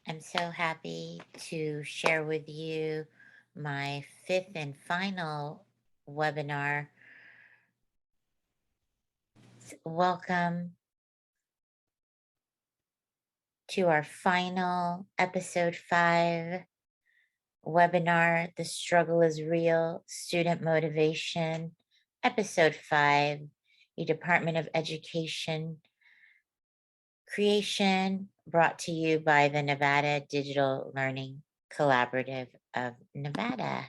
I'm so happy to share with you my fifth and final webinar. Welcome to our final episode 5 webinar. The struggle is real, student motivation, episode 5, the Department of Education creation, brought to you by the Nevada Digital Learning Collaborative of Nevada.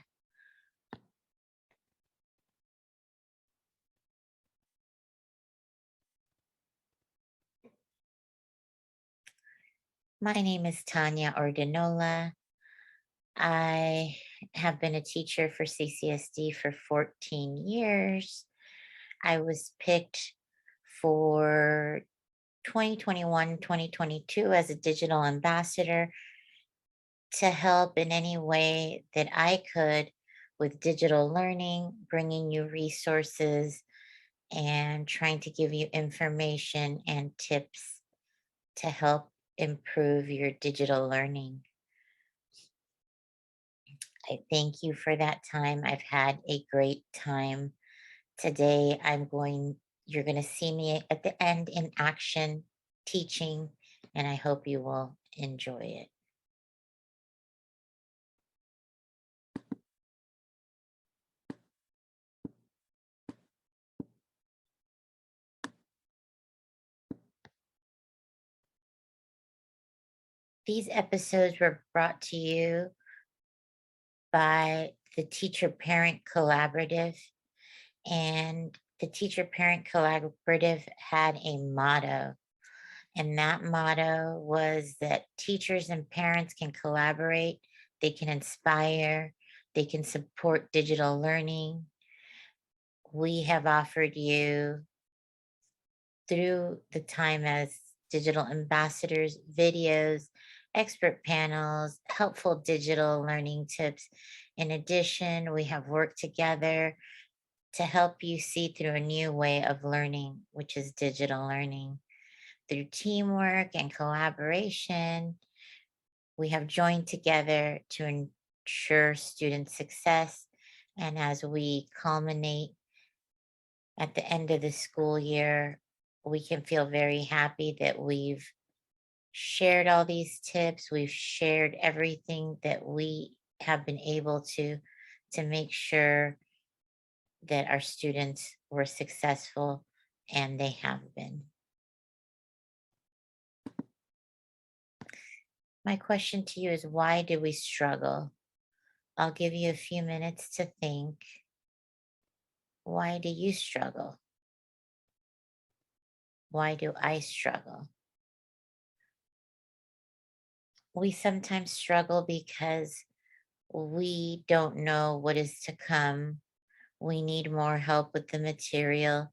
My name is Tanya Ordinola. I have been a teacher for CCSD for 14 years. I was picked for 2021, 2022 as a digital ambassador to help in any way that I could with digital learning, bringing you resources and trying to give you information and tips to help improve your digital learning. I thank you for that time. I've had a great time. Today, you're going to see me at the end in action teaching, and I hope you will enjoy it. These episodes were brought to you by the Teacher Parent Collaborative, and the Teacher Parent Collaborative had a motto. And that motto was that teachers and parents can collaborate, they can inspire, they can support digital learning. We have offered you through the time as digital ambassadors, videos, expert panels, helpful digital learning tips. In addition, we have worked together to help you see through a new way of learning, which is digital learning. Through teamwork and collaboration, we have joined together to ensure student success. And as we culminate at the end of the school year, we can feel very happy that we've shared all these tips. We've shared everything that we have been able to make sure that our students were successful, and they have been. My question to you is, why do we struggle? I'll give you a few minutes to think. Why do you struggle? Why do I struggle? We sometimes struggle because we don't know what is to come. We need more help with the material.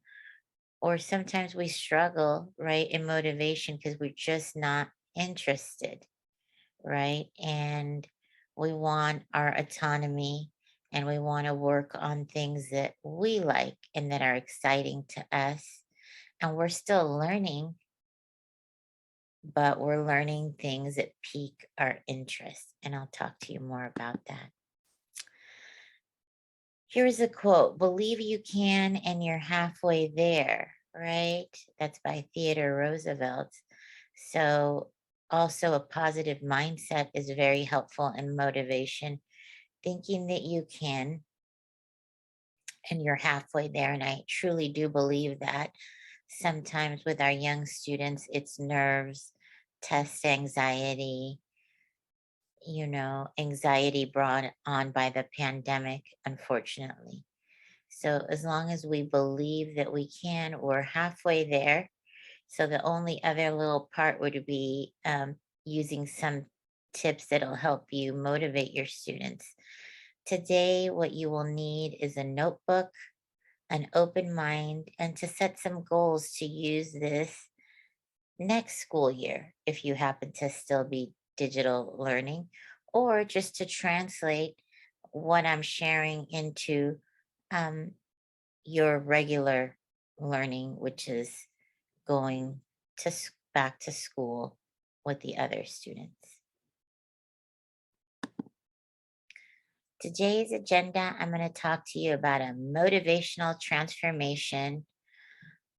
Or sometimes we struggle, right, in motivation because we're just not interested, right? And we want our autonomy, and we want to work on things that we like and that are exciting to us. And we're still learning, but we're learning things that pique our interest. And I'll talk to you more about that. Here's a quote: believe you can, and you're halfway there, right? That's by Theodore Roosevelt. So, also, a positive mindset is very helpful in motivation, thinking that you can and you're halfway there. And I truly do believe that. Sometimes with our young students, it's nerves, test anxiety, anxiety brought on by the pandemic, unfortunately. So as long as we believe that we can, we're halfway there. So the only other little part would be using some tips that'll help you motivate your students. Today, what you will need is a notebook, an open mind, and to set some goals to use this next school year if you happen to still be digital learning, or just to translate what I'm sharing into um, your regular learning, which is going back to school with the other students. Today's agenda, I'm going to talk to you about a motivational transformation,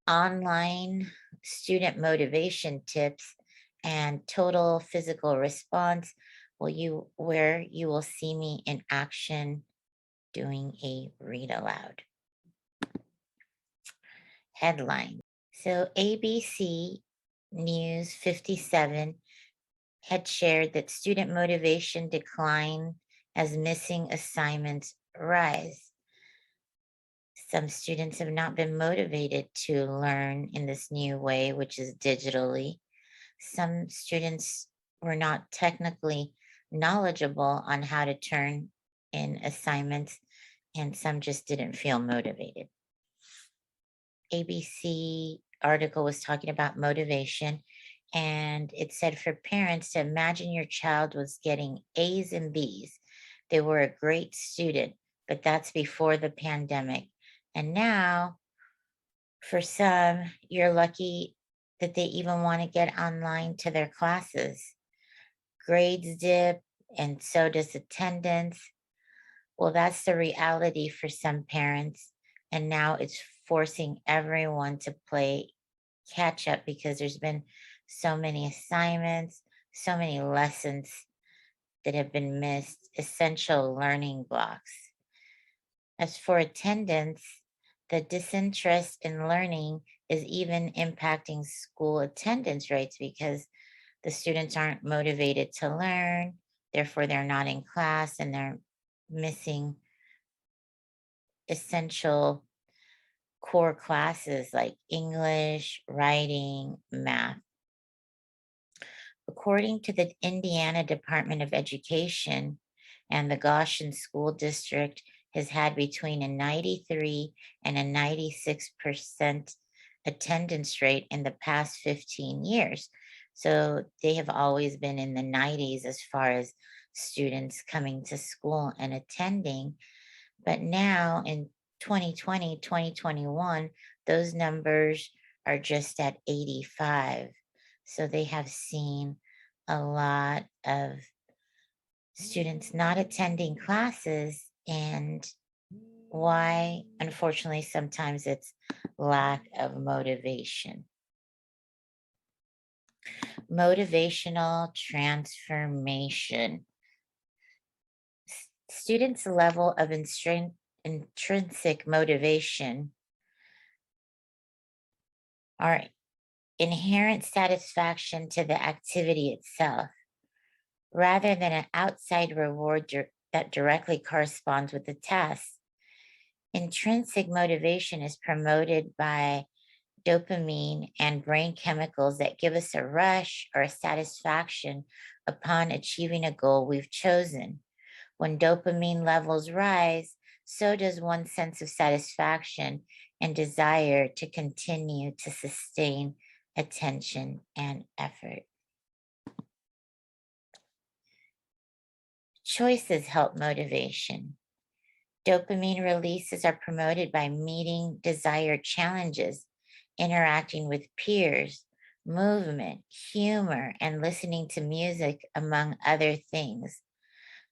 online student motivation tips, and total physical response. Where you will see me in action doing a read aloud. Headline. So ABC News 57 had shared that student motivation decline as missing assignments rise. Some students have not been motivated to learn in this new way, which is digitally. Some students were not technically knowledgeable on how to turn in assignments, and some just didn't feel motivated. ABC article was talking about motivation, and it said for parents to imagine your child was getting A's and B's. They were a great student, but that's before the pandemic. And now, for some, you're lucky that they even want to get online to their classes. Grades dip, and so does attendance. Well, that's the reality for some parents. And now it's forcing everyone to play catch up because there's been so many assignments, so many lessons that have been missed, essential learning blocks. As for attendance, the disinterest in learning is even impacting school attendance rates because the students aren't motivated to learn. Therefore, they're not in class and they're missing essential core classes like English, writing, math. According to the Indiana Department of Education, and the Goshen School District has had between a 93 and a 96% attendance rate in the past 15 years. So they have always been in the 90s as far as students coming to school and attending. But now in 2020, 2021, those numbers are just at 85. So they have seen a lot of students not attending classes, and why? Unfortunately, sometimes it's lack of motivation. Motivational transformation. Students' level of intrinsic motivation are inherent satisfaction to the activity itself, rather than an outside reward that directly corresponds with the task. Intrinsic motivation is promoted by dopamine and brain chemicals that give us a rush or a satisfaction upon achieving a goal we've chosen. When dopamine levels rise, so does one's sense of satisfaction and desire to continue to sustain attention and effort. Choices help motivation. Dopamine releases are promoted by meeting desired challenges, interacting with peers, movement, humor, and listening to music, among other things.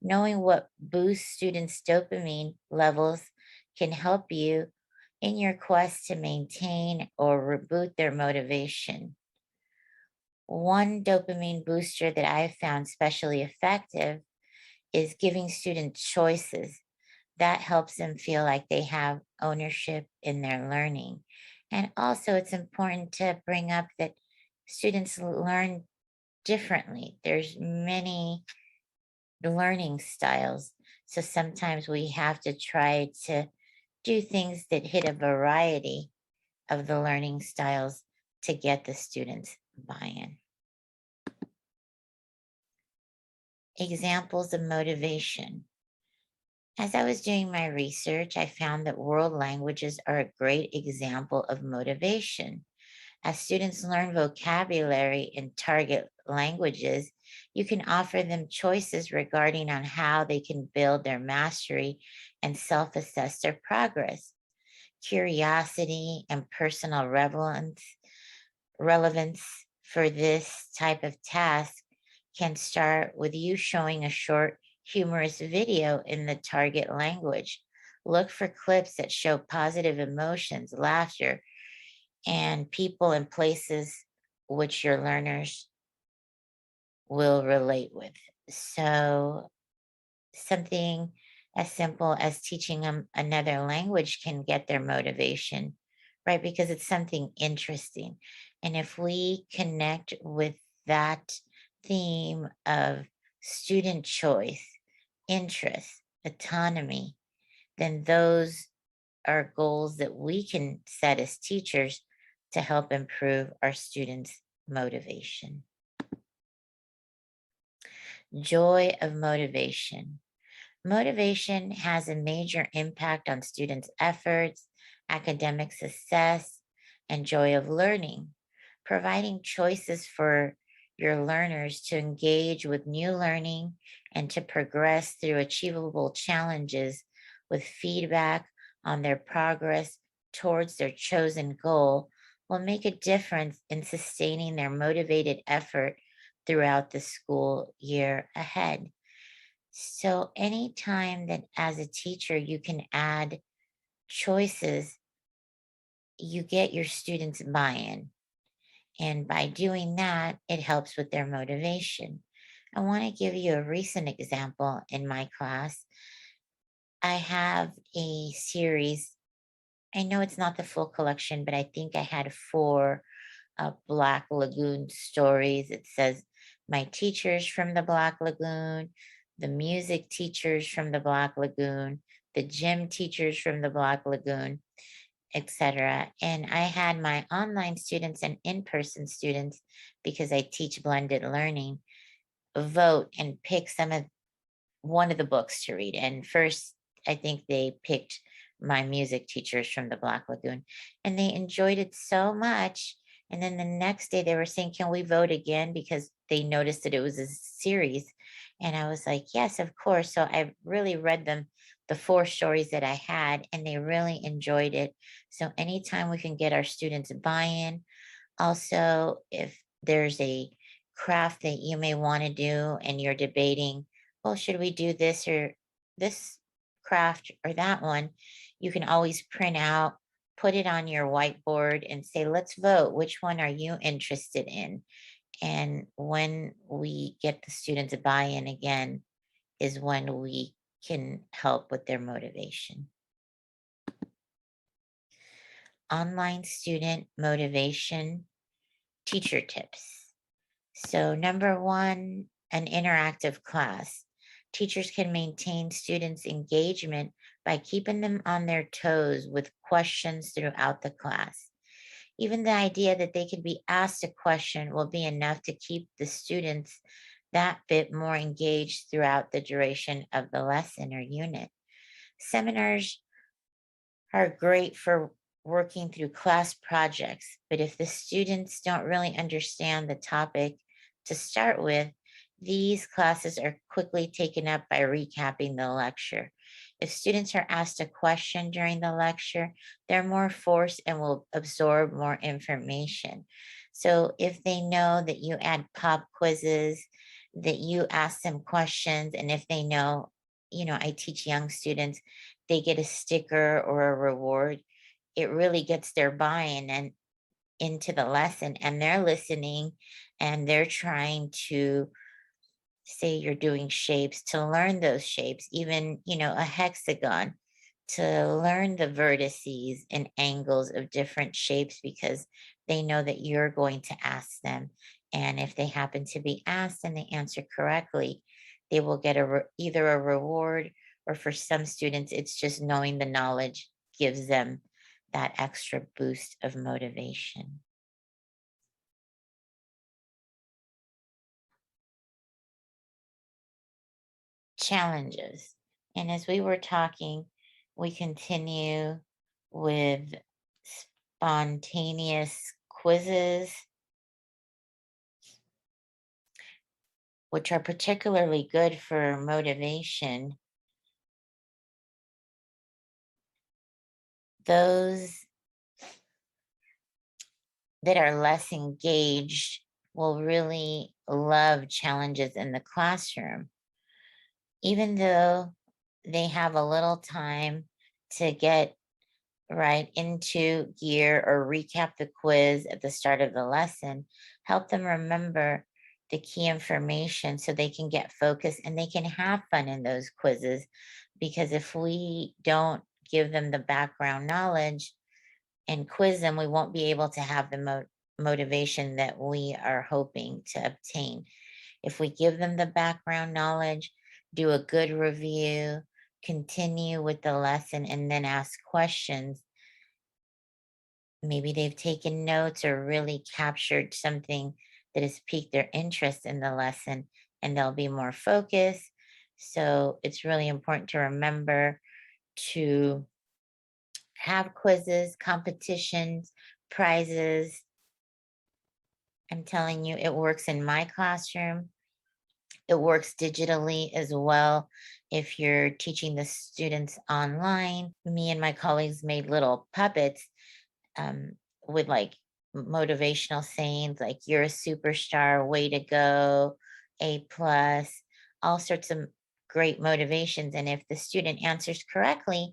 Knowing what boosts students' dopamine levels can help you in your quest to maintain or reboot their motivation. One dopamine booster that I have found especially effective is giving students choices. That helps them feel like they have ownership in their learning. And also, it's important to bring up that students learn differently. There's many learning styles. So sometimes we have to try to do things that hit a variety of the learning styles to get the students buy-in. Examples of motivation. As I was doing my research, I found that world languages are a great example of motivation. As students learn vocabulary in target languages, you can offer them choices regarding on how they can build their mastery and self-assess their progress. Curiosity and personal relevance for this type of task can start with you showing a short humorous video in the target language. Look for clips that show positive emotions, laughter, and people and places which your learners will relate with. So, something as simple as teaching them another language can get their motivation, right? Because it's something interesting. And if we connect with that theme of student choice, interest, autonomy, then those are goals that we can set as teachers to help improve our students' motivation. Joy of motivation. Motivation has a major impact on students' efforts, academic success, and joy of learning. Providing choices for your learners to engage with new learning and to progress through achievable challenges with feedback on their progress towards their chosen goal will make a difference in sustaining their motivated effort throughout the school year ahead. So, anytime that as a teacher you can add choices, you get your students buy in. And by doing that, it helps with their motivation. I want to give you a recent example in my class. I have a series. I know it's not the full collection, but I think I had four Black Lagoon stories. It says, My teachers from the Black Lagoon, the music teachers from the Black Lagoon, the gym teachers from the Black Lagoon, etc. And I had my online students and in person students, because I teach blended learning, vote and pick one of the books to read. And first, I think they picked my music teachers from the Black Lagoon, and they enjoyed it so much. And then the next day, they were saying, Can we vote again? Because they noticed that it was a series. And I was like, Yes, of course. So I really read them the four stories that I had, and they really enjoyed it. So anytime we can get our students buy in, also, if there's a craft that you may want to do and you're debating, well, should we do this or this craft or that one? You can always print out, put it on your whiteboard and say, let's vote. Which one are you interested in? And when we get the students to buy in again, is when we can help with their motivation. Online student motivation teacher tips. So, number one, an interactive class. Teachers can maintain students' engagement by keeping them on their toes with questions throughout the class. Even the idea that they could be asked a question will be enough to keep the students that bit more engaged throughout the duration of the lesson or unit. Seminars are great for working through class projects, but if the students don't really understand the topic to start with, these classes are quickly taken up by recapping the lecture. If students are asked a question during the lecture, they're more forced and will absorb more information. So if they know that you add pop quizzes, that you ask them questions, and if they know, I teach young students, they get a sticker or a reward, it really gets their buy-in and into the lesson, and they're listening and they're trying to, say you're doing shapes, to learn those shapes, even, a hexagon, to learn the vertices and angles of different shapes, because they know that you're going to ask them. And if they happen to be asked and they answer correctly, they will get either a reward, or for some students, it's just knowing the knowledge gives them that extra boost of motivation. Challenges. And as we were talking, we continue with spontaneous quizzes, which are particularly good for motivation. Those that are less engaged will really love challenges in the classroom. Even though they have a little time to get right into gear or recap the quiz at the start of the lesson, help them remember the key information so they can get focused and they can have fun in those quizzes. Because if we don't give them the background knowledge and quiz them, we won't be able to have the motivation that we are hoping to obtain. If we give them the background knowledge, do a good review, continue with the lesson, and then ask questions, maybe they've taken notes or really captured something that has piqued their interest in the lesson, and they'll be more focused. So it's really important to remember to have quizzes, competitions, prizes. I'm telling you, it works in my classroom. It works digitally as well. If you're teaching the students online, me and my colleagues made little puppets um, with like motivational sayings like "You're a superstar," "Way to go," "A plus," all sorts of great motivations. And if the student answers correctly,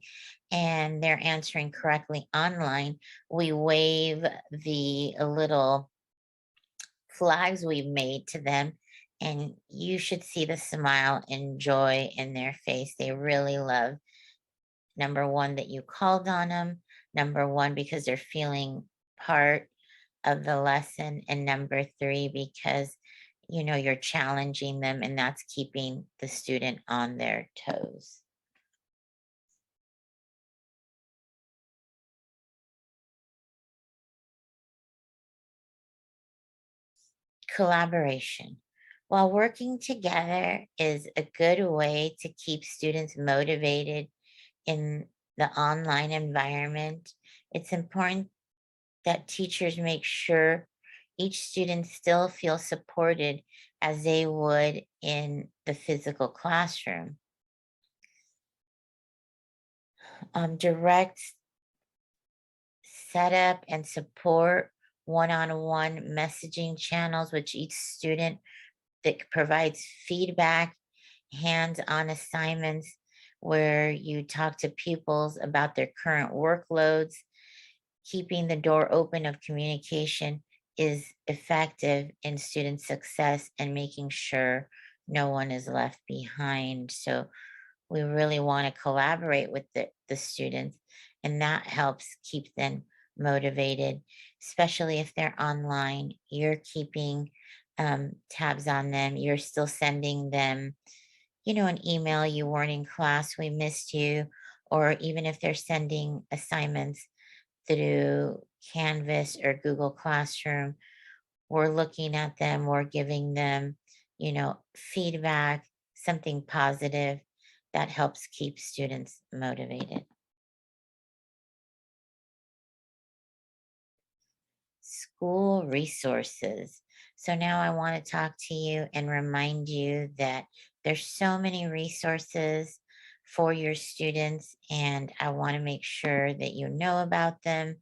and they're answering correctly online, we wave the little flags we've made to them, and you should see the smile and joy in their face. They really love, number one, that you called on them, number one, because they're feeling part of the lesson, and number three, because you're challenging them and that's keeping the student on their toes. Collaboration. While working together is a good way to keep students motivated in the online environment, it's important that teachers make sure each student still feels supported as they would in the physical classroom. Direct setup and support one-on-one messaging channels with each student that provides feedback, hands-on assignments where you talk to pupils about their current workloads. Keeping the door open of communication is effective in student success and making sure no one is left behind. So we really want to collaborate with the students, and that helps keep them motivated, especially if they're online. You're keeping tabs on them. You're still sending them, an email, "You weren't in class, we missed you," or even if they're sending assignments through Canvas or Google Classroom, we're looking at them, we're giving them, feedback, something positive that helps keep students motivated. School resources. So now I want to talk to you and remind you that there's so many resources for your students, and I want to make sure that you know about them.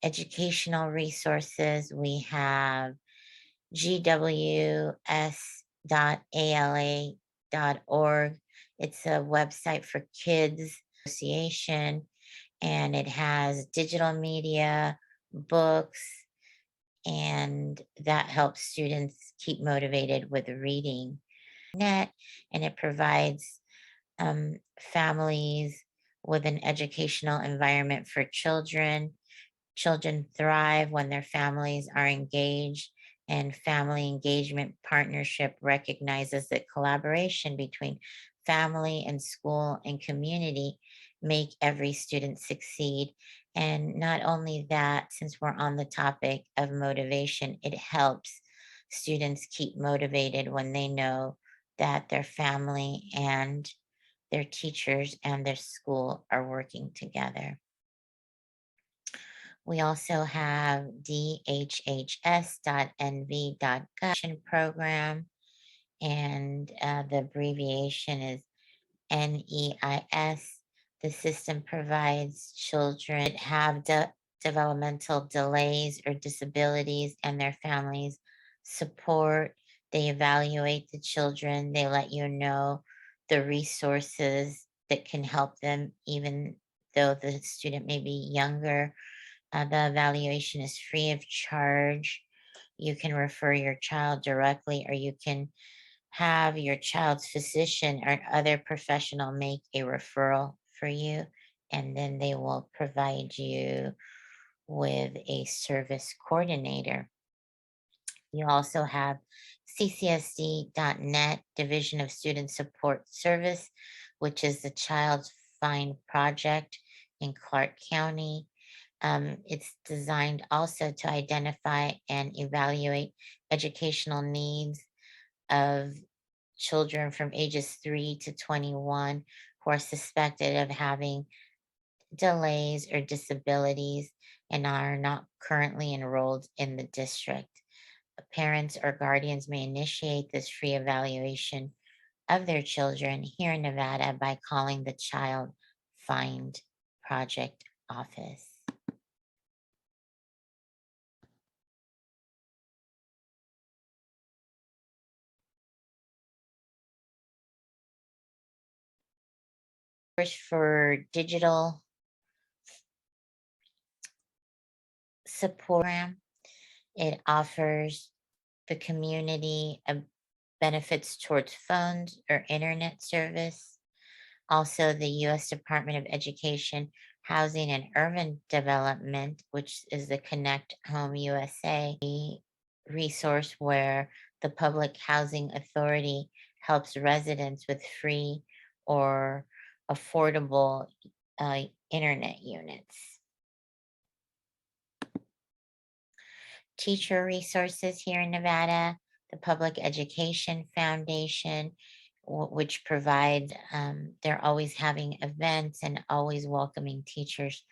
Educational resources, we have gws.ala.org. It's a website for kids association, and it has digital media, books, and that helps students keep motivated with reading. Net, and it provides families with an educational environment for children. Children thrive when their families are engaged, and family engagement partnership recognizes that collaboration between family and school and community make every student succeed. And not only that, since we're on the topic of motivation, it helps students keep motivated when they know that their family and their teachers and their school are working together. We also have dhhs.nv.gov program, and the abbreviation is NEIS. The system provides children that have developmental delays or disabilities and their families support. They evaluate the children. They let you know the resources that can help them, even though the student may be younger. The evaluation is free of charge. You can refer your child directly, or you can have your child's physician or other professional make a referral for you, and then they will provide you with a service coordinator. You also have CCSD.net Division of Student Support Service, which is the Child's Find Project in Clark County. It's designed also to identify and evaluate educational needs of children from ages 3 to 21 who are suspected of having delays or disabilities and are not currently enrolled in the district. Parents or guardians may initiate this free evaluation of their children here in Nevada by calling the Child Find Project office. First, for digital support, it offers the community benefits towards phones or internet service. Also, the U.S. Department of Education, Housing and Urban Development, which is the Connect Home USA resource where the Public Housing Authority helps residents with free or affordable internet units. Teacher resources here in Nevada, the Public Education Foundation, which provides, they're always having events and always welcoming teachers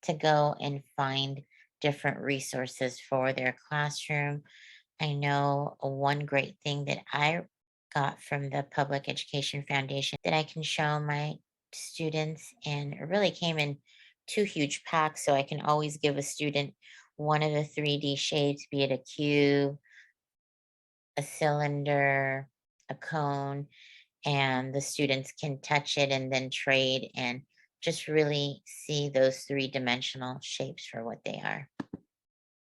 to go and find different resources for their classroom. I know one great thing that I got from the Public Education Foundation that I can show my students, and it really came in two huge packs, so I can always give a student one of the 3D shapes, be it a cube, a cylinder, a cone, and the students can touch it and then trade and just really see those three-dimensional shapes for what they are.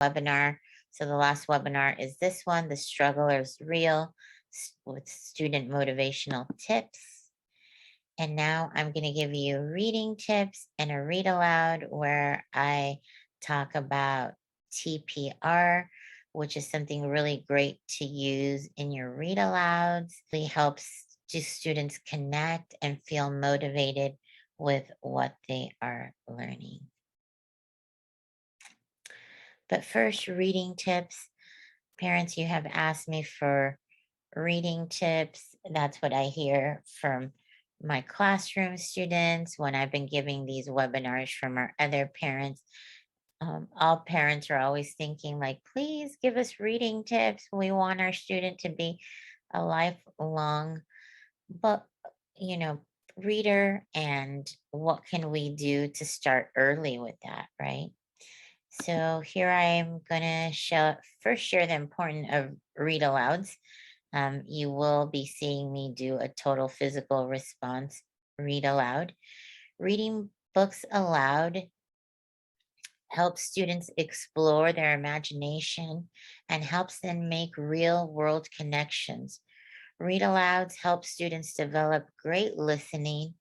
Webinar. So the last webinar is this one, The Struggle is Real, with student motivational tips. And now I'm going to give you reading tips and a read aloud where I talk about TPR, which is something really great to use in your read alouds. It really helps students connect and feel motivated with what they are learning. But first, reading tips. Parents, you have asked me for reading tips. That's what I hear from my classroom students when I've been giving these webinars from our other parents. All parents are always thinking like, please give us reading tips. We want our student to be a lifelong, but reader, and what can we do to start early with that, right? So here I am going to first share the importance of read alouds. You will be seeing me do a total physical response read aloud. Reading books aloud helps students explore their imagination and helps them make real world connections. Read alouds help students develop great listening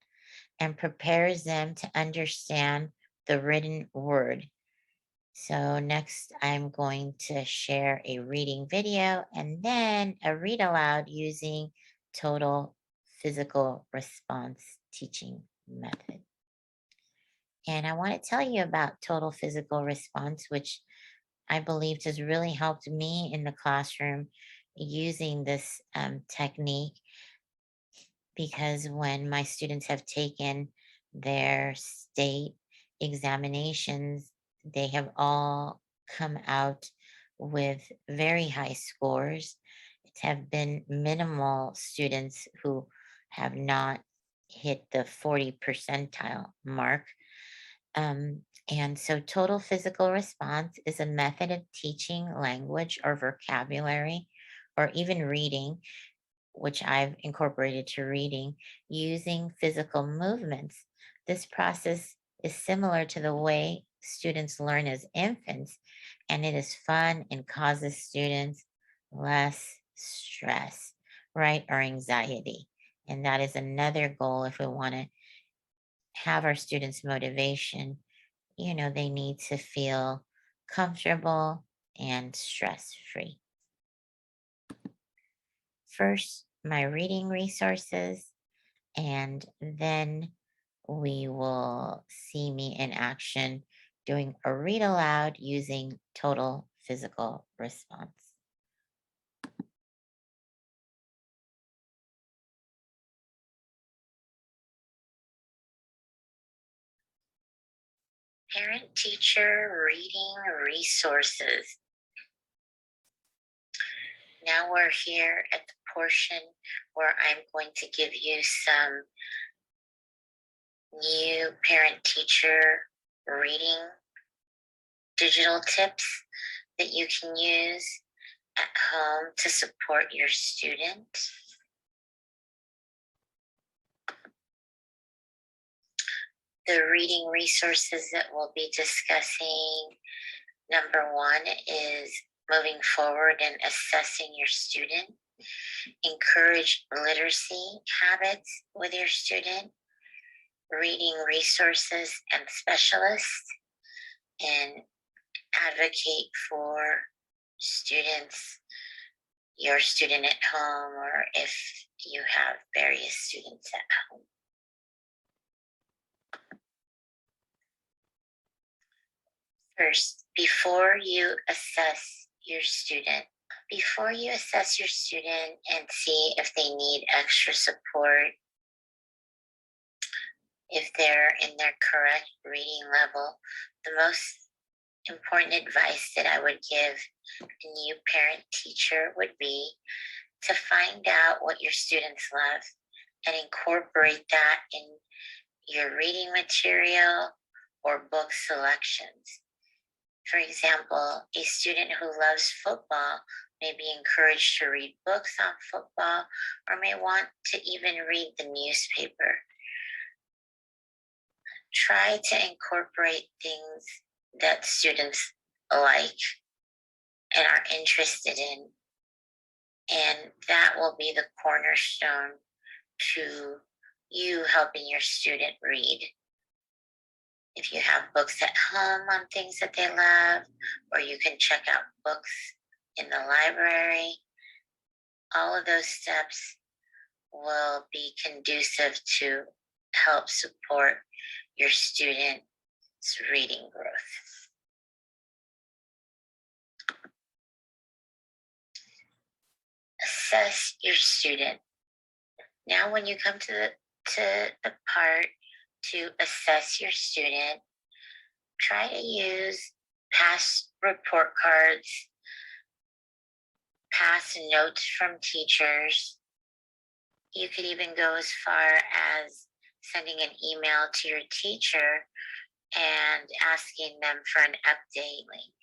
and prepares them to understand the written word. So next I'm going to share a reading video and then a read aloud using total physical response teaching method. And I want to tell you about total physical response, which I believed has really helped me in the classroom using this technique, because when my students have taken their state examinations, they have all come out with very high scores. It have been minimal students who have not hit the 40 percentile mark. And so total physical response is a method of teaching language or vocabulary or even reading which I've incorporated to reading, using physical movements. This process is similar to the way students learn as infants, and it is fun and causes students less stress, right? Or anxiety. And that is another goal if we want to have our students' motivation. They need to feel comfortable and stress free. First, my reading resources, and then we will see me in action doing a read aloud using total physical response. Parent teacher reading resources. Now we're here at the portion where I'm going to give you some new parent teacher reading digital tips that you can use at home to support your student. The reading resources that we'll be discussing, number one is moving forward and assessing your student. Encourage literacy habits with your student. Reading resources and specialists, and advocate for students, your student at home, or if you have various students at home. First, before you assess your student and see if they need extra support, if they're in their correct reading level, the most important advice that I would give a new parent teacher would be to find out what your students love and incorporate that in your reading material or book selections. For example, a student who loves football may be encouraged to read books on football or may want to even read the newspaper. Try to incorporate things that students like and are interested in, and that will be the cornerstone to you helping your student read. If you have books at home on things that they love, or you can check out books in the library, all of those steps will be conducive to help support your student's reading growth. Assess your student. Now, when you come to the part to assess your student, try to use past report cards, past notes from teachers. You could even go as far as sending an email to your teacher and asking them for an update link.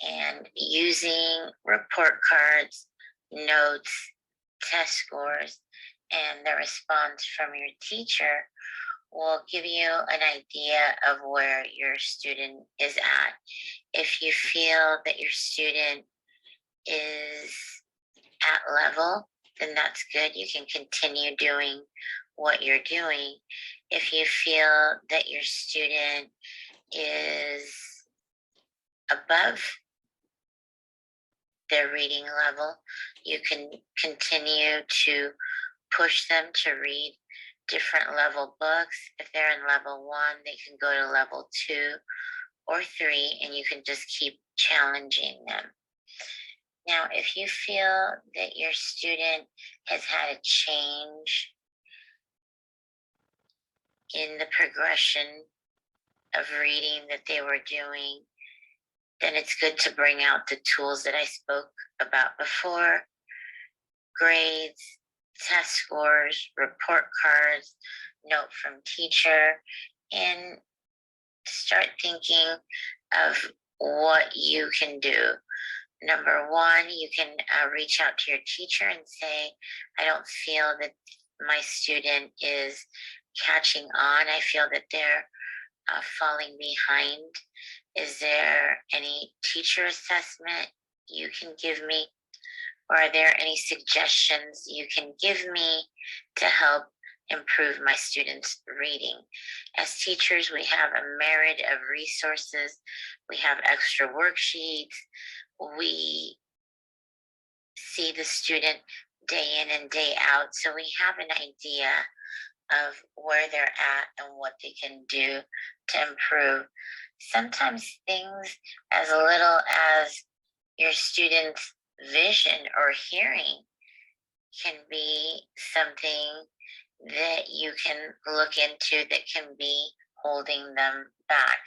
And using report cards, notes, test scores, and the response from your teacher will give you an idea of where your student is at. If you feel that your student is at level, then that's good. You can continue doing what you're doing. If you feel that your student is above their reading level, you can continue to push them to read different level books. If they're in level 1, they can go to level 2 or 3, and you can just keep challenging them. Now, if you feel that your student has had a change in the progression of reading that they were doing, then it's good to bring out the tools that I spoke about before: grades, test scores, report cards, note from teacher, and start thinking of what you can do Number one, you can reach out to your teacher and say, I don't feel that my student is catching on. I feel that they're falling behind. Is there any teacher assessment you can give me? Or are there any suggestions you can give me to help improve my students' reading? As teachers, we have a myriad of resources. We have extra worksheets. We see the student day in and day out, so we have an idea of where they're at and what they can do to improve. Sometimes things as little as your student's vision or hearing can be something that you can look into that can be holding them back.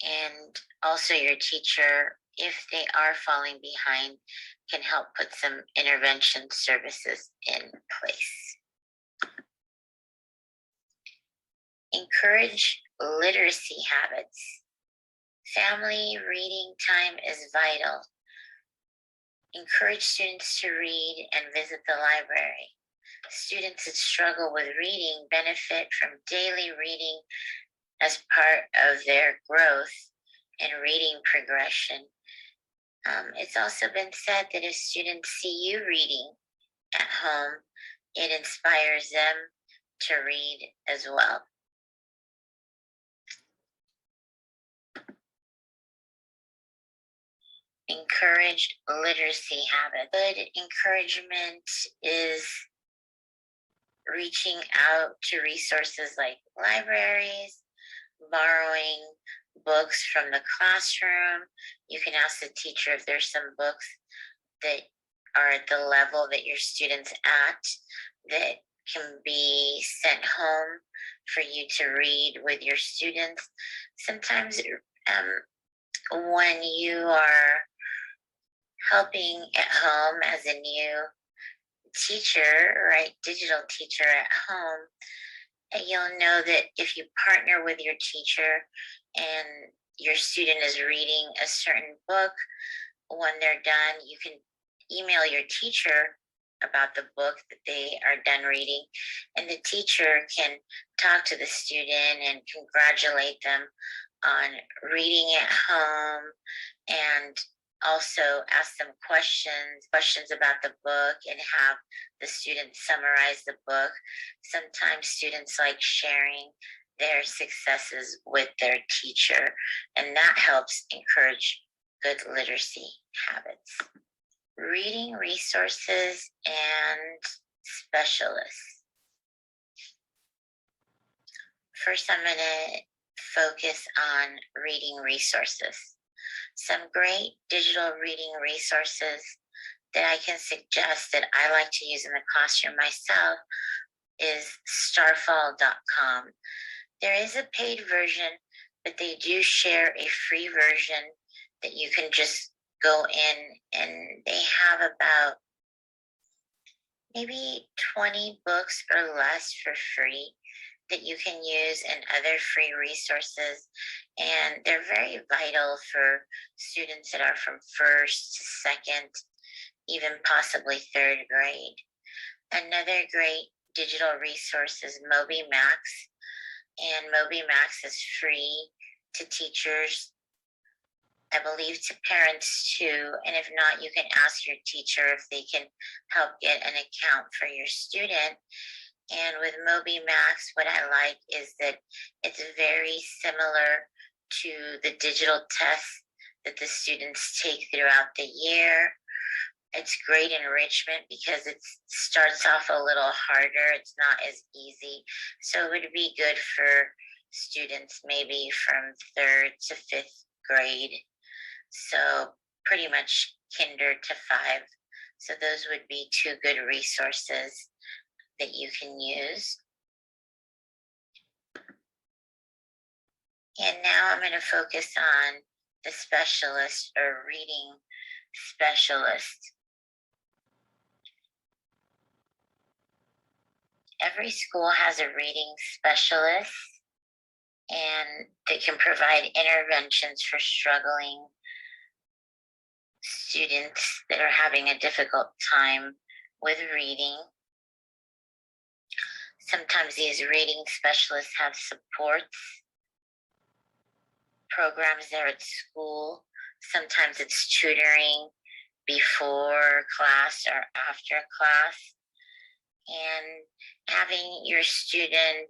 And also your teacher, if they are falling behind, can help put some intervention services in place. Encourage literacy habits. Family reading time is vital. Encourage students to read and visit the library. Students that struggle with reading benefit from daily reading as part of their growth and reading progression. It's also been said that if students see you reading at home, it inspires them to read as well. Encourage literacy habits. Good encouragement is reaching out to resources like libraries, borrowing books from the classroom. You can ask the teacher if there's some books that are at the level that your student's at that can be sent home for you to read with your students. Sometimes when you are helping at home as a new teacher, right, digital teacher at home, you'll know that if you partner with your teacher and your student is reading a certain book, when they're done, you can email your teacher about the book that they are done reading, and the teacher can talk to the student and congratulate them on reading at home, and also ask them questions about the book, and have the student summarize the book. Sometimes students like sharing their successes with their teacher, and that helps encourage good literacy habits. Reading resources and specialists. First, I'm going to focus on reading resources. Some great digital reading resources that I can suggest that I like to use in the classroom myself is starfall.com. There is a paid version, but they do share a free version that you can just go in, and they have about maybe 20 books or less for free that you can use, and other free resources. And they're very vital for students that are from first to second, even possibly third grade. Another great digital resource is MobiMax, and MobiMax is free to teachers, I believe to parents too, and if not, you can ask your teacher if they can help get an account for your student. And with MobiMax, what I like is that it's very similar to the digital tests that the students take throughout the year. It's great enrichment because it starts off a little harder. It's not as easy. So it would be good for students maybe from third to fifth grade. So pretty much kinder to 5. So those would be 2 good resources that you can use. And now I'm going to focus on the specialist or reading specialist. Every school has a reading specialist, and they can provide interventions for struggling students that are having a difficult time with reading. Sometimes these reading specialists have supports programs there at school. Sometimes it's tutoring before class or after class. And having your student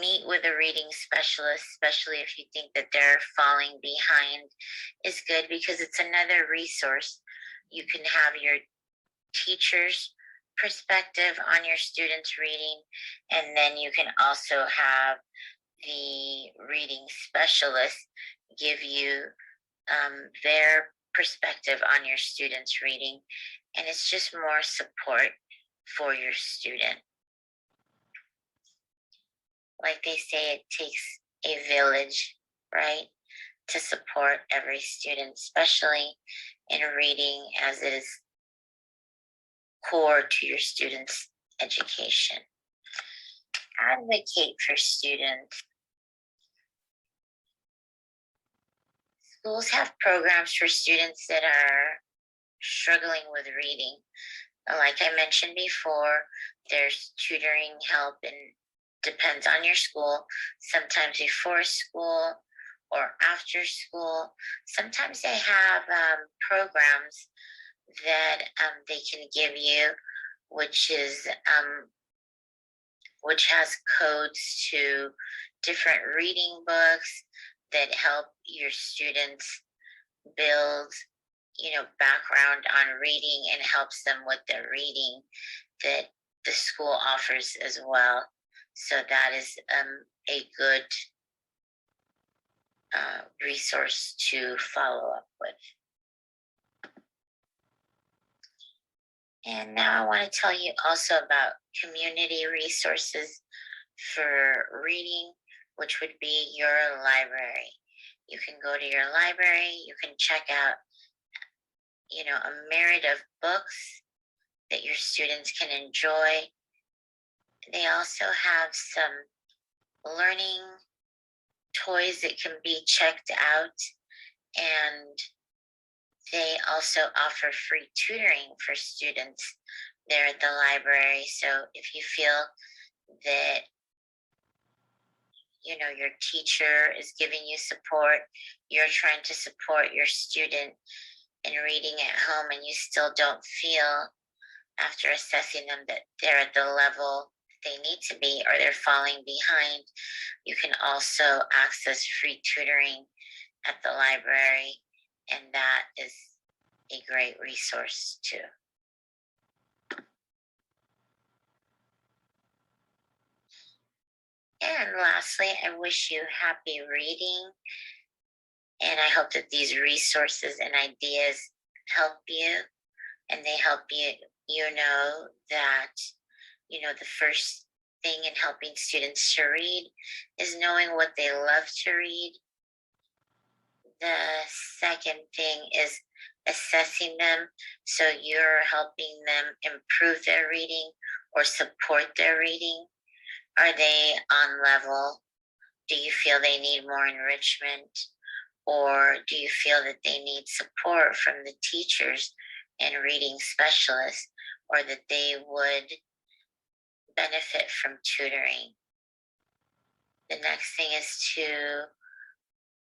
meet with a reading specialist, especially if you think that they're falling behind, is good because it's another resource. You can have your teacher's perspective on your students' reading, and then you can also have the reading specialist give you their perspective on your students' reading, and it's just more support for your student. Like they say, it takes a village, right, to support every student, especially in reading, as it is core to your students' education. Advocate for students. Schools have programs for students that are struggling with reading. Like I mentioned before, there's tutoring help, and depends on your school. Sometimes before school or after school. Sometimes they have programs that they can give you, which is which has codes to different reading books that help your students build, background on reading, and helps them with their reading that the school offers as well. So that is a good resource to follow up with. And now I want to tell you also about community resources for reading, which would be your library. You can go to your library, you can check out, a myriad of books that your students can enjoy. They also have some learning toys that can be checked out, and they also offer free tutoring for students there at the library. So if you feel that your teacher is giving you support, you're trying to support your student in reading at home, and you still don't feel, after assessing them, that they're at the level they need to be, or they're falling behind, you can also access free tutoring at the library, and that is a great resource too. And lastly, I wish you happy reading, and I hope that these resources and ideas help you, and they help you know that, the first thing in helping students to read is knowing what they love to read. The second thing is assessing them, so you're helping them improve their reading or support their reading. Are they on level? Do you feel they need more enrichment? Or do you feel that they need support from the teachers and reading specialists, or that they would benefit from tutoring? The next thing is to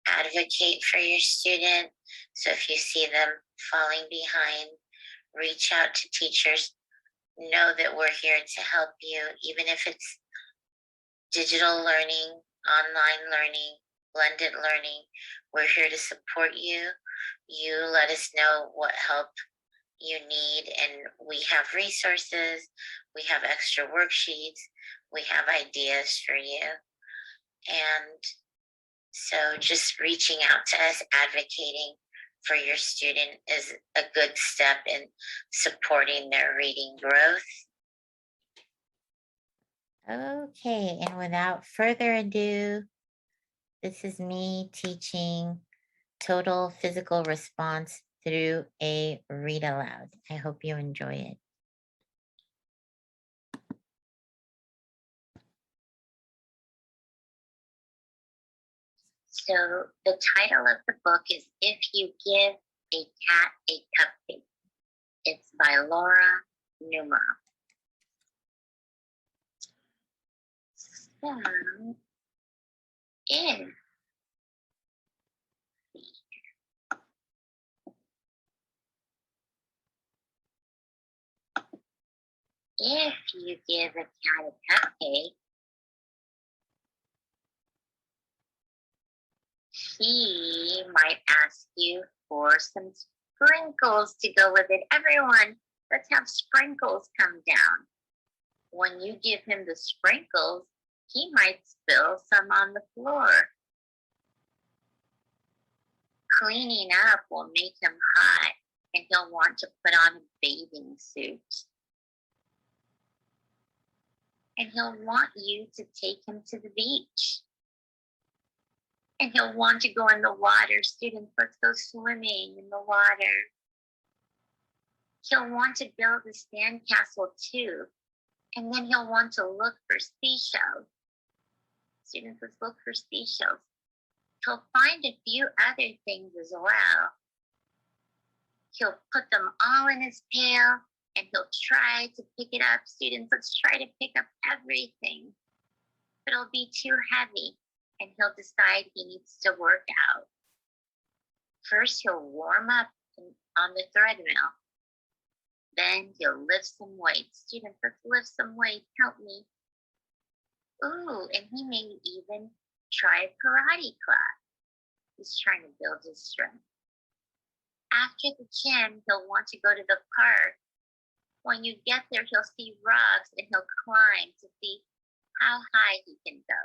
advocate for your student. So if you see them falling behind, reach out to teachers. Know that we're here to help you, even if it's digital learning, online learning, blended learning. We're here to support you. You let us know what help you need, and we have resources, we have extra worksheets, we have ideas for you. And so just reaching out to us, advocating for your student, is a good step in supporting their reading growth. Okay, and without further ado, this is me teaching total physical response through a read aloud. I hope you enjoy it. So the title of the book is If You Give a Cat a Cupcake. It's by Laura Numa. So if you give a cat a cupcake, he might ask you for some sprinkles to go with it. Everyone, let's have sprinkles come down. When you give him the sprinkles, he might spill some on the floor. Cleaning up will make him hot, and he'll want to put on a bathing suit. And he'll want you to take him to the beach. And he'll want to go in the water. Students, let's go swimming in the water. He'll want to build a sandcastle too. And then he'll want to look for seashells. Students, let's look for seashells. He'll find a few other things as well. He'll put them all in his pail and he'll try to pick it up. Students, let's try to pick up everything. But it'll be too heavy and he'll decide he needs to work out. First, he'll warm up on the treadmill. Then he'll lift some weights. Students, let's lift some weights. Help me. Ooh, and he may even try a karate class. He's trying to build his strength. After the gym, he'll want to go to the park. When you get there, he'll see rocks and he'll climb to see how high he can go.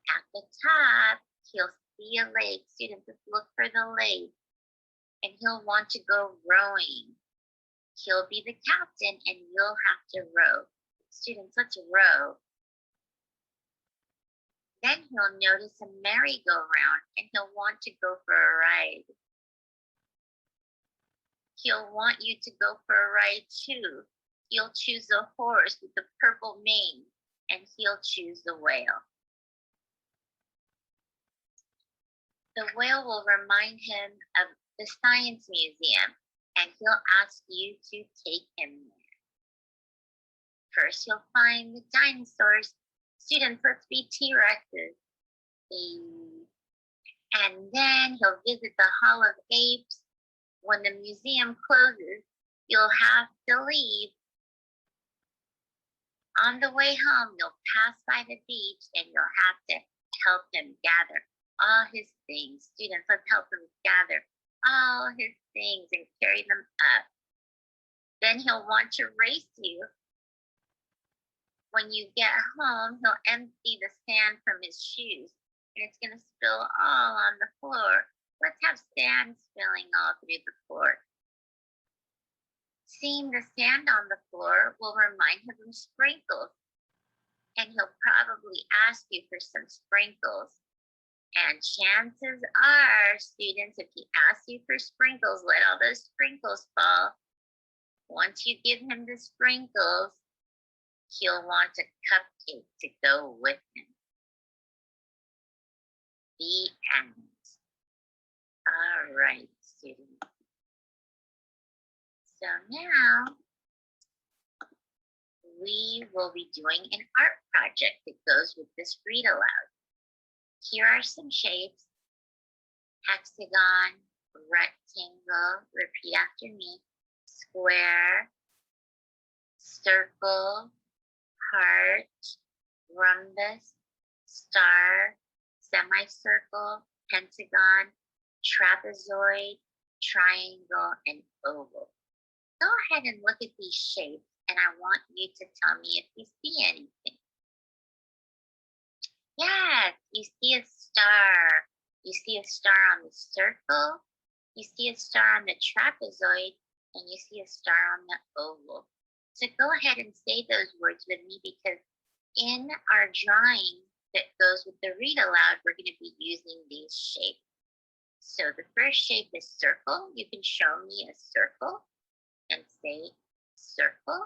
At the top, he'll see a lake. Students, let's look for the lake. And he'll want to go rowing. He'll be the captain and you'll have to row. Students, let's row. Then he'll notice a merry-go-round and he'll want to go for a ride. He'll want you to go for a ride too. He'll choose a horse with the purple mane and he'll choose the whale. The whale will remind him of the Science Museum and he'll ask you to take him there. First, he'll find the dinosaurs. Students, let's be T-Rexes. And then he'll visit the Hall of Apes. When the museum closes, you'll have to leave. On the way home, you'll pass by the beach and you'll have to help him gather all his things. Students, let's help him gather all his things and carry them up. Then he'll want to race you. When you get home, he'll empty the sand from his shoes and it's going to spill all on the floor. Let's have sand spilling all through the floor. Seeing the sand on the floor will remind him of sprinkles. And he'll probably ask you for some sprinkles. And chances are, students, if he asks you for sprinkles, let all those sprinkles fall. Once you give him the sprinkles, he'll want a cupcake to go with him. The end. All right, students. So now we will be doing an art project that goes with this read aloud. Here are some shapes: hexagon, rectangle, repeat after me, square, circle, heart, rhombus, star, semicircle, pentagon, trapezoid, triangle, and oval. Go ahead and look at these shapes, and I want you to tell me if you see anything. Yes, you see a star. You see a star on the circle, you see a star on the trapezoid, and you see a star on the oval. So go ahead and say those words with me, because in our drawing that goes with the read aloud, we're going to be using these shapes. So the first shape is circle. You can show me a circle and say circle.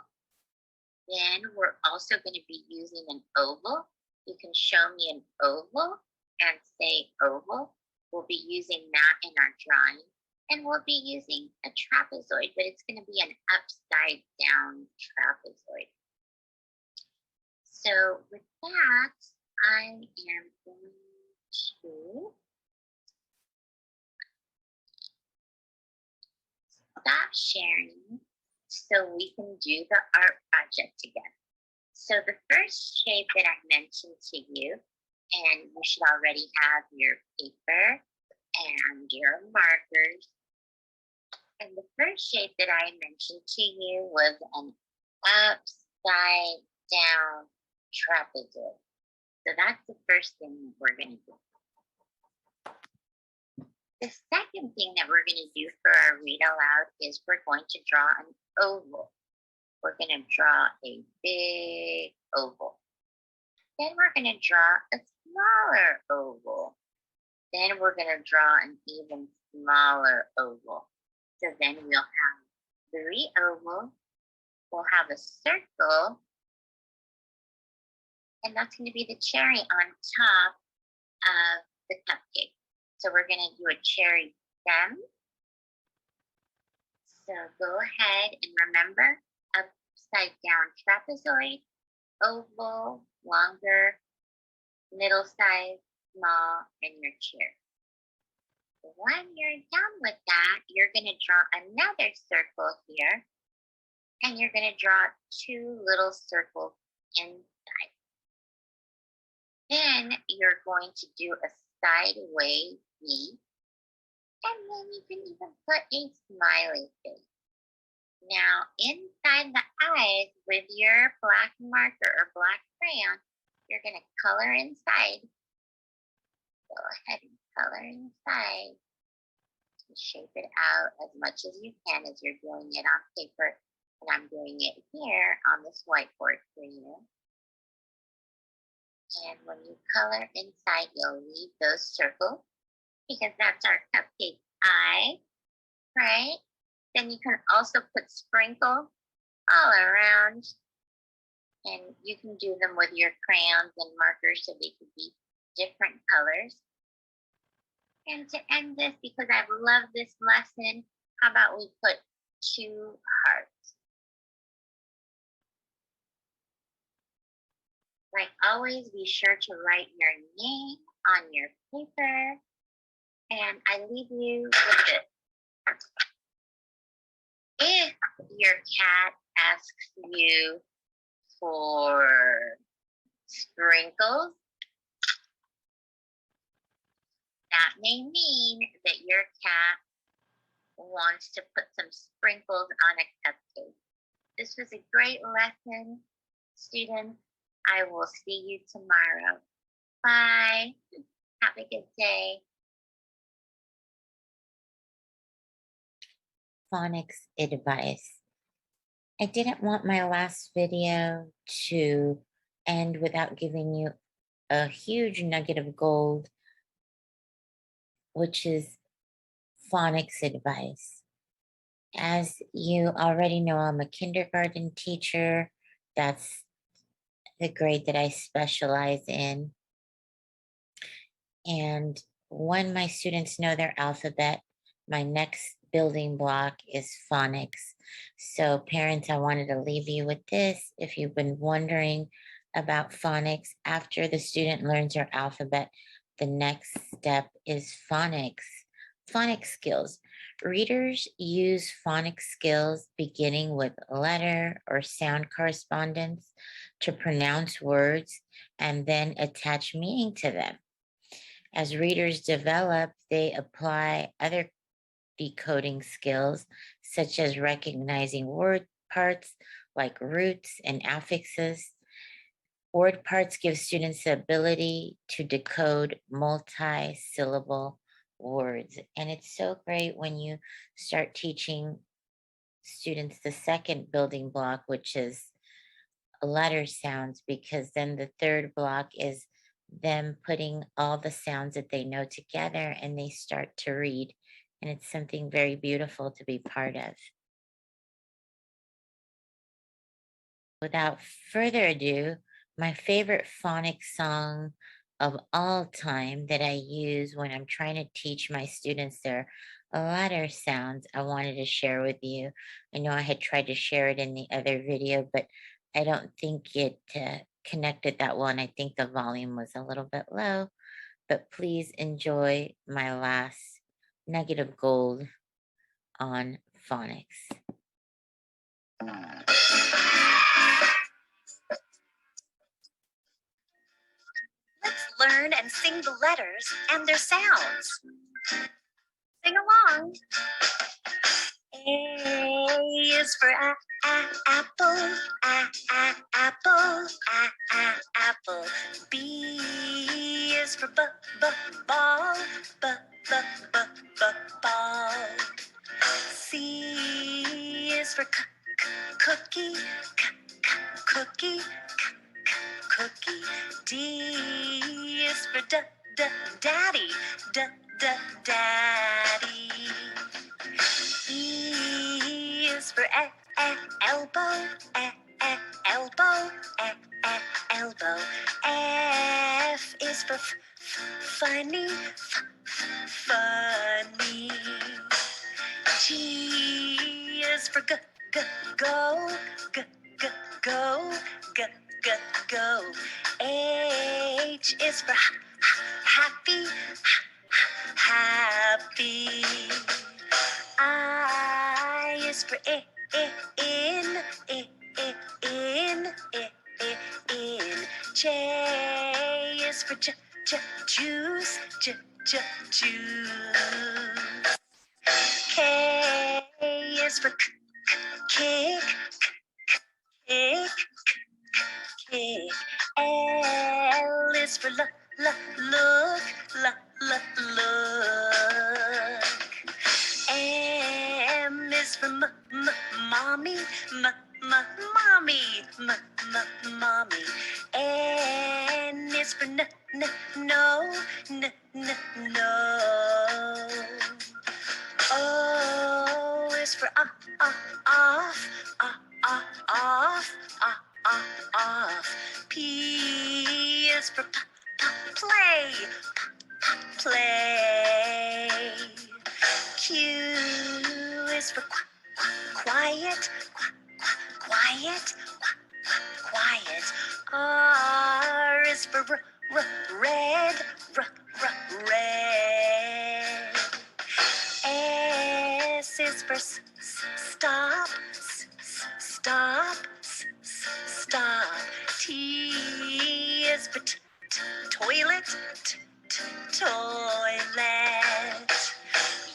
Then we're also going to be using an oval. You can show me an oval and say oval, we'll be using that in our drawing. And we'll be using a trapezoid, but it's going to be an upside down trapezoid. So with that, I am going to stop sharing so we can do the art project together. So the first shape that I mentioned to you, and you should already have your paper and your markers. And the first shape that I mentioned to you was an upside down trapezoid. So that's the first thing that we're going to do. The second thing that we're going to do for our read aloud is we're going to draw an oval. We're going to draw a big oval. Then we're going to draw a smaller oval. Then we're going to draw an even smaller oval. So then we'll have 3 ovals. We'll have a circle. And that's going to be the cherry on top of the cupcake. So we're going to do a cherry stem. So go ahead and remember, upside down trapezoid, oval, longer, middle size, small, and your cherry. When you're done with that, you're going to draw another circle here. And you're going to draw 2 little circles inside. Then you're going to do a sideways V. And then you can even put a smiley face. Now, inside the eyes with your black marker or black crayon, you're going to color inside. Go ahead and color inside. Shape it out as much as you can as you're doing it on paper. And I'm doing it here on this whiteboard for you. And when you color inside, you'll leave those circles because that's our cupcake eye, right? Then you can also put sprinkles all around. And you can do them with your crayons and markers so they could be different colors. And to end this, because I've loved this lesson, how about we put 2 hearts? Like always, be sure to write your name on your paper. And I leave you with this. If your cat asks you for sprinkles, that may mean that your cat wants to put some sprinkles on a cupcake. This was a great lesson, students. I will see you tomorrow. Bye. Have a good day. Phonics advice. I didn't want my last video to end without giving you a huge nugget of gold, which is phonics advice. As you already know, I'm a kindergarten teacher. That's the grade that I specialize in. And when my students know their alphabet, my next building block is phonics. So parents, I wanted to leave you with this. If you've been wondering about phonics, after the student learns their alphabet, the next step is phonics. Phonics skills. Readers use phonics skills beginning with letter or sound correspondence to pronounce words and then attach meaning to them. As readers develop, they apply other decoding skills, such as recognizing word parts like roots and affixes. Word parts give students the ability to decode multi-syllable words. And it's so great when you start teaching students the second building block, which is letter sounds, because then the third block is them putting all the sounds that they know together and they start to read. And it's something very beautiful to be part of. Without further ado, my favorite phonics song of all time that I use when I'm trying to teach my students their letter sounds I wanted to share with you. I know I had tried to share it in the other video, but I don't think it connected that well, and I think the volume was a little bit low. But please enjoy my last negative gold on phonics. Let's learn and sing the letters and their sounds. Sing along. A is for apple, apple, apple. B is for ball, b, ball. C is for cookie, cookie, cookie. D is for daddy, daddy. E is for elbow, elbow, elbow. F is for funny, funny. G is for go, go, go. H is for happy, happy. I is for in, in. J is for juice, juice. K is for kick, kick. L is for look, look. M is for mommy, mommy. N is for no, no. O is for off. P is for play, play. Q is for quiet, quiet. R is for red, red. S is for stop, stop. T is for toilet, toilet.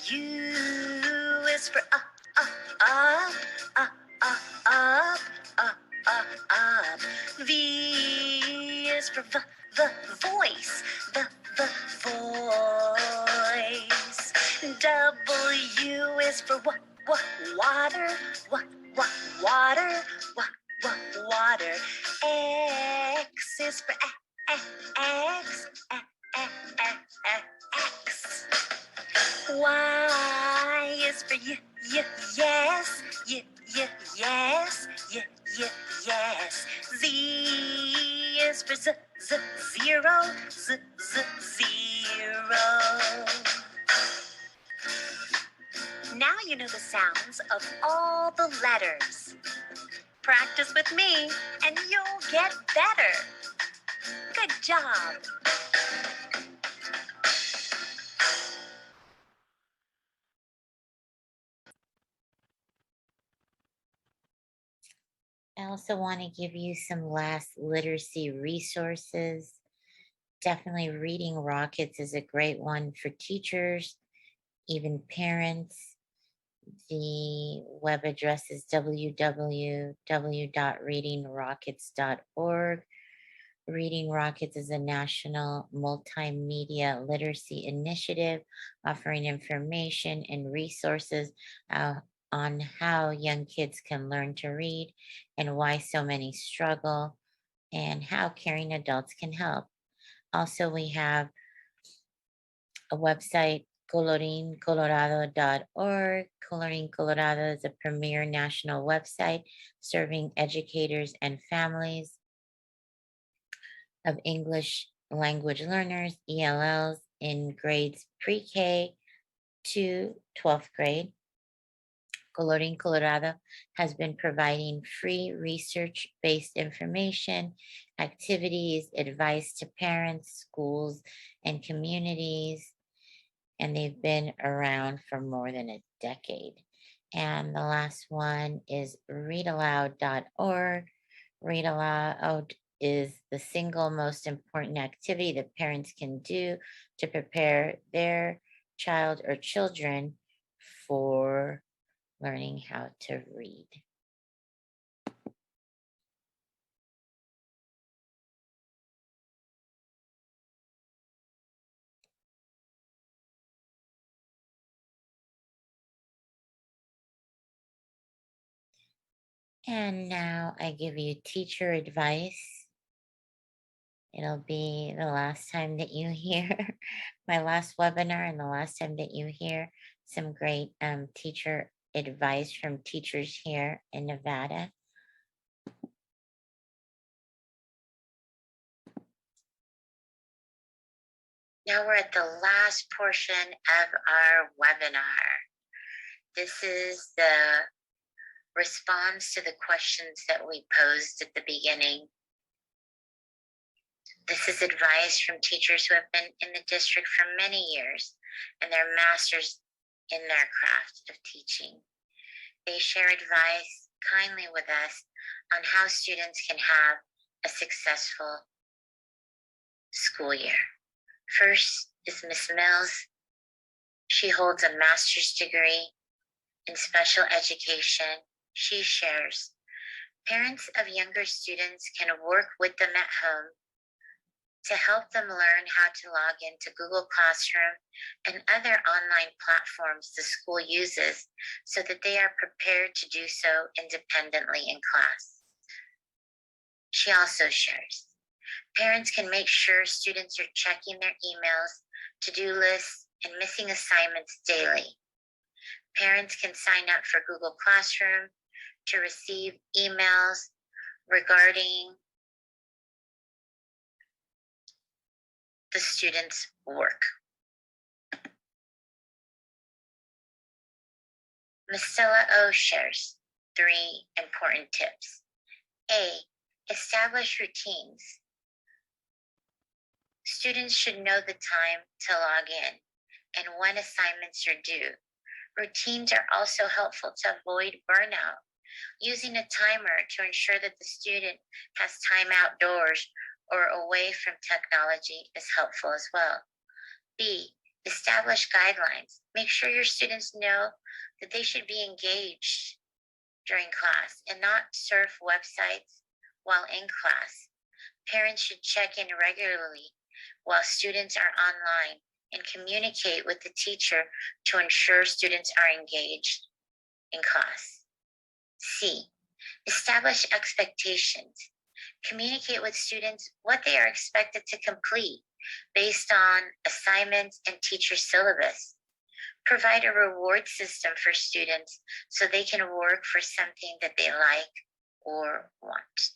U is for up, up. V is for the voice, the voice. W is for water, water. X is for X. Y is for yes, yes. Z is for zero, zero. Now you know the sounds of all the letters. Practice with me and you'll get better. Good job. I also want to give you some last literacy resources. Definitely Reading Rockets is a great one for teachers, even parents. The web address is www.readingrockets.org. Reading Rockets is a national multimedia literacy initiative offering information and resources on how young kids can learn to read and why so many struggle and how caring adults can help. Also, we have a website, colorincolorado.org. Coloring Colorado is a premier national website serving educators and families of English language learners, ELLs, in grades pre-K to 12th grade. Coloring Colorado has been providing free research based information, activities, advice to parents, schools, and communities. And they've been around for more than a decade. And the last one is readaloud.org. Read aloud is the single most important activity that parents can do to prepare their child or children for learning how to read. And now I give you teacher advice. It'll be the last time that you hear my last webinar and the last time that you hear some great teacher advice from teachers here in Nevada. Now we're at the last portion of our webinar. This is the response to the questions that we posed at the beginning. This is advice from teachers who have been in the district for many years and they're masters in their craft of teaching. They share advice kindly with us on how students can have a successful school year. First is Miss Mills. She holds a master's degree in special education. She shares, parents of younger students can work with them at home to help them learn how to log into Google Classroom and other online platforms the school uses so that they are prepared to do so independently in class. She also shares, parents can make sure students are checking their emails, to-do lists, and missing assignments daily. Parents can sign up for Google Classroom to receive emails regarding the students' work. Ms. Stella O shares 3 important tips. A, establish routines. Students should know the time to log in and when assignments are due. Routines are also helpful to avoid burnout. Using a timer to ensure that the student has time outdoors or away from technology is helpful as well. B, establish guidelines. Make sure your students know that they should be engaged during class and not surf websites while in class. Parents should check in regularly while students are online and communicate with the teacher to ensure students are engaged in class. C, establish expectations. Communicate with students what they are expected to complete based on assignments and teacher syllabus. Provide a reward system for students so they can work for something that they like or want.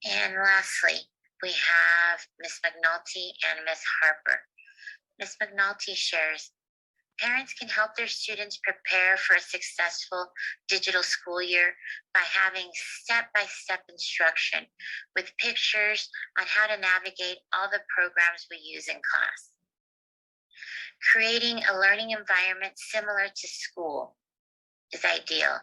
And lastly, we have Ms. McNulty and Ms. Harper. Ms. McNulty shares, parents can help their students prepare for a successful digital school year by having step-by-step instruction with pictures on how to navigate all the programs we use in class. Creating a learning environment similar to school is ideal.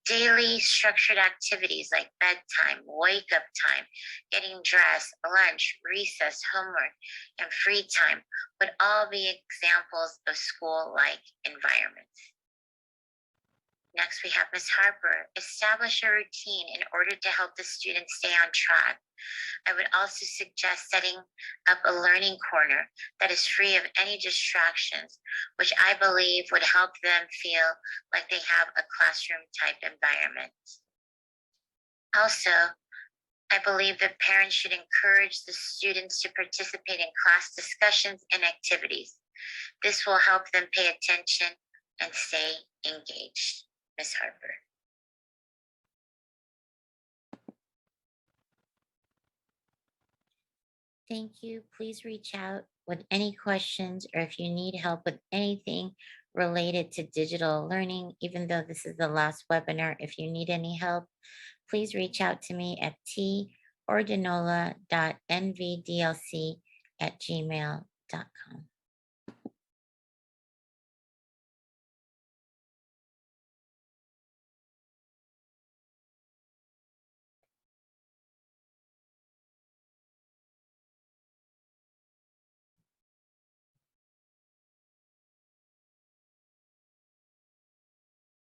Daily structured activities like bedtime, wake up time, getting dressed, lunch, recess, homework, and free time would all be examples of school-like environments. Next, we have Ms. Harper. Establish a routine in order to help the students stay on track. I would also suggest setting up a learning corner that is free of any distractions, which I believe would help them feel like they have a classroom type environment. Also, I believe that parents should encourage the students to participate in class discussions and activities. This will help them pay attention and stay engaged. Ms. Harper. Thank you. Please reach out with any questions or if you need help with anything related to digital learning, even though this is the last webinar. If you need any help, please reach out to me at tordinola.nvdlc@gmail.com.